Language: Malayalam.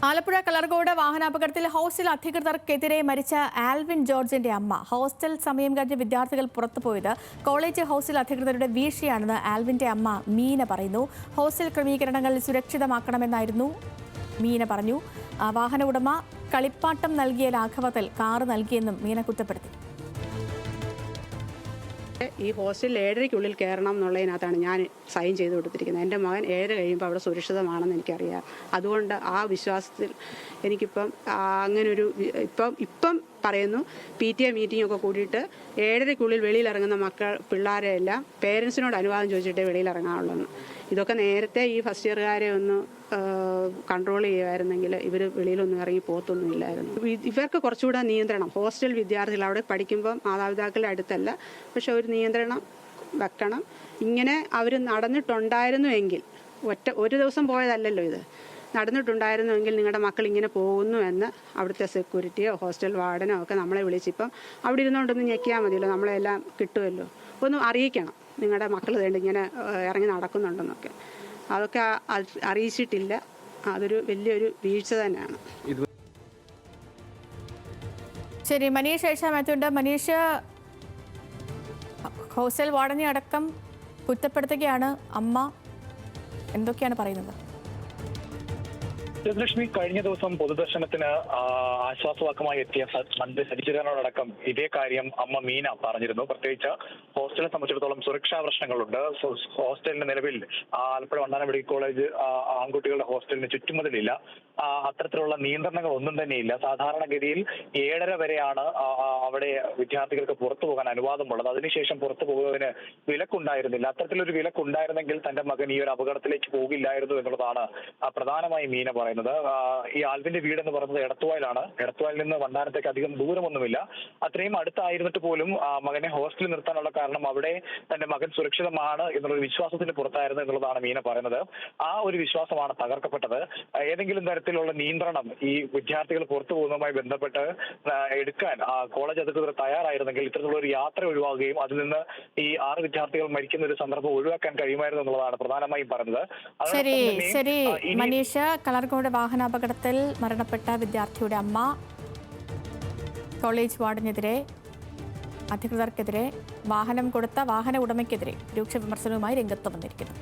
ആലപ്പുഴ കളർകോട് വാഹനാപകടത്തിൽ ഹോസ്റ്റൽ അധികൃതർക്കെതിരെ മരിച്ച ആൽവിൻ ജോർജിന്റെ അമ്മ ഹോസ്റ്റൽ സമയം കഴിഞ്ഞ് വിദ്യാർത്ഥികൾ പുറത്തുപോയത് കോളേജ് ഹോസ്റ്റൽ അധികൃതരുടെ വീഴ്ചയാണെന്ന് ആൽവിന്റെ അമ്മ മീന പറയുന്നു. ഹോസ്റ്റൽ ക്രമീകരണങ്ങൾ സുരക്ഷിതമാക്കണമെന്നായിരുന്നു മീന പറഞ്ഞു. വാഹന ഉടമ കളിപ്പാട്ടം നൽകിയ ലാഘവത്തിൽ കാറ് നൽകിയെന്നും മീന കുറ്റപ്പെടുത്തി. ഈ ഹോസ്റ്റലിൽ 7:30-ക്കുള്ളിൽ കയറണം എന്നുള്ളതിനകത്താണ് ഞാൻ സൈൻ ചെയ്ത് കൊടുത്തിരിക്കുന്നത്. എൻ്റെ മകൻ 7:30 കഴിയുമ്പോൾ അവിടെ സുരക്ഷിതമാണെന്ന് എനിക്കറിയാം. അതുകൊണ്ട് ആ വിശ്വാസത്തിൽ എനിക്കിപ്പം അങ്ങനൊരു ഇപ്പം പറയുന്നു, PTA മീറ്റിംഗൊക്കെ കൂടിയിട്ട് 7:30-ക്കുള്ളിൽ വെളിയിലിറങ്ങുന്ന പിള്ളേരെ എല്ലാം പേരൻസിനോട് അനുവാദം ചോദിച്ചിട്ടേ വെളിയിലിറങ്ങാനുള്ളൂ. ഇതൊക്കെ നേരത്തെ ഈ ഫസ്റ്റ് ഇയറുകാരെ ഒന്ന് കൺട്രോൾ ചെയ്യുമായിരുന്നെങ്കിൽ ഇവർ വെളിയിലൊന്നും ഇറങ്ങി പോകത്തൊന്നുമില്ലായിരുന്നു. ഇവർക്ക് കുറച്ചുകൂടെ നിയന്ത്രണം, ഹോസ്റ്റൽ വിദ്യാർത്ഥികൾ അവിടെ പഠിക്കുമ്പം മാതാപിതാക്കളുടെ അടുത്തല്ല, പക്ഷെ ഒരു നിയന്ത്രണം വെക്കണം. ഇങ്ങനെ അവർ നടന്നിട്ടുണ്ടായിരുന്നുവെങ്കിൽ, ഒരു ദിവസം പോയതല്ലല്ലോ ഇത്, നടന്നിട്ടുണ്ടായിരുന്നുവെങ്കിൽ നിങ്ങളുടെ മക്കൾ ഇങ്ങനെ പോകുന്നു എന്ന് അവിടുത്തെ സെക്യൂരിറ്റിയോ ഹോസ്റ്റൽ വാർഡനോ ഒക്കെ നമ്മളെ വിളിച്ചിപ്പം അവിടെ ഇരുന്നുകൊണ്ടൊന്ന് ഞെക്കിയാൽ മതിയല്ലോ, നമ്മളെല്ലാം കിട്ടുമല്ലോ. ഒന്ന് അറിയിക്കണം, നിങ്ങളുടെ മക്കൾ വേണ്ട ഇങ്ങനെ ഇറങ്ങി നടക്കുന്നുണ്ടെന്നൊക്കെ. അതൊക്കെ അറിയിച്ചിട്ടില്ല. അതൊരു വലിയൊരു വീഴ്ച തന്നെയാണ്. ശരി, മനീഷ് ഏഷ്യാമാറ്റുണ്ട്. മനീഷ്, ഹോസ്റ്റൽ വാർഡനെ അടക്കം കുറ്റപ്പെടുത്തുകയാണ് അമ്മ, എന്തൊക്കെയാണ് പറയുന്നത്? ലക്ഷ്മി, കഴിഞ്ഞ ദിവസം പൊതുദർശനത്തിന് ആശ്വാസവാക്കമായി എത്തിയ മന്ത്രി സജിചിറനോടക്കം ഇതേ കാര്യം അമ്മ മീന പറഞ്ഞിരുന്നു. പ്രത്യേകിച്ച് ഹോസ്റ്റലിനെ സംബന്ധിച്ചിടത്തോളം സുരക്ഷാ പ്രശ്നങ്ങളുണ്ട്. ഹോസ്റ്റലിന് നിലവിൽ ആലപ്പുഴ വണ്ടാനം മെഡിക്കൽ കോളേജ് ആൺകുട്ടികളുടെ ഹോസ്റ്റലിന് ചുറ്റുമതിലില്ല. അത്തരത്തിലുള്ള നിയന്ത്രണങ്ങൾ ഒന്നും തന്നെയില്ല. സാധാരണഗതിയിൽ 7:30 വരെയാണ് അവിടെ വിദ്യാർത്ഥികൾക്ക് പുറത്തു പോകാൻ അനുവാദമുള്ളത്. അതിനുശേഷം പുറത്തു പോകുന്നതിന് വിലക്കുണ്ടായിരുന്നില്ല. അത്തരത്തിലൊരു വിലക്കുണ്ടായിരുന്നെങ്കിൽ തന്റെ മകൻ ഈ ഒരു അപകടത്തിലേക്ക് പോകില്ലായിരുന്നു എന്നുള്ളതാണ് പ്രധാനമായും മീന പറയുന്നത്. ഈ ആൽവിന്റെ വീട് എന്ന് പറയുന്നത് എടത്തുവായിലാണ്. എടത്തുവായിൽ നിന്ന് വണ്ടാനത്തേക്ക് അധികം ദൂരമൊന്നുമില്ല. അത്രയും അടുത്തായിരുന്നിട്ട് പോലും മകനെ ഹോസ്റ്റലിൽ നിർത്താനുള്ള കാരണം അവിടെ തന്റെ മകൻ സുരക്ഷിതമാണ് എന്നുള്ള വിശ്വാസത്തിന് പുറത്തായിരുന്നു എന്നുള്ളതാണ് മീന പറയുന്നത്. ആ ഒരു വിശ്വാസമാണ് തകർക്കപ്പെട്ടത്. ഏതെങ്കിലും തരത്തിലുള്ള നിയന്ത്രണം ഈ വിദ്യാർത്ഥികൾ പുറത്തു പോകുന്നതുമായി ബന്ധപ്പെട്ട് എടുക്കാൻ കോളേജ് അധികൃതർ തയ്യാറായിരുന്നെങ്കിൽ ഇത്തരത്തിലുള്ള ഒരു യാത്ര ഒഴിവാക്കുകയും അതിൽ നിന്ന് ഈ 6 വിദ്യാർത്ഥികൾ മരിക്കുന്ന ഒരു സന്ദർഭം ഒഴിവാക്കാൻ കഴിയുമായിരുന്നു എന്നുള്ളതാണ് പ്രധാനമായും പറഞ്ഞത്. ശരി മനീഷ്, കളർകോട് വാഹനാപകടത്തിൽ മരണപ്പെട്ട വിദ്യാർത്ഥിയുടെ അമ്മ കോളേജ് വാർഡിനെതിരെ, അധികൃതർക്കെതിരെ, വാഹനം കൊടുത്ത വാഹന ഉടമയ്ക്കെതിരെ രൂക്ഷ വിമർശനവുമായി രംഗത്ത് വന്നിരിക്കുന്നു.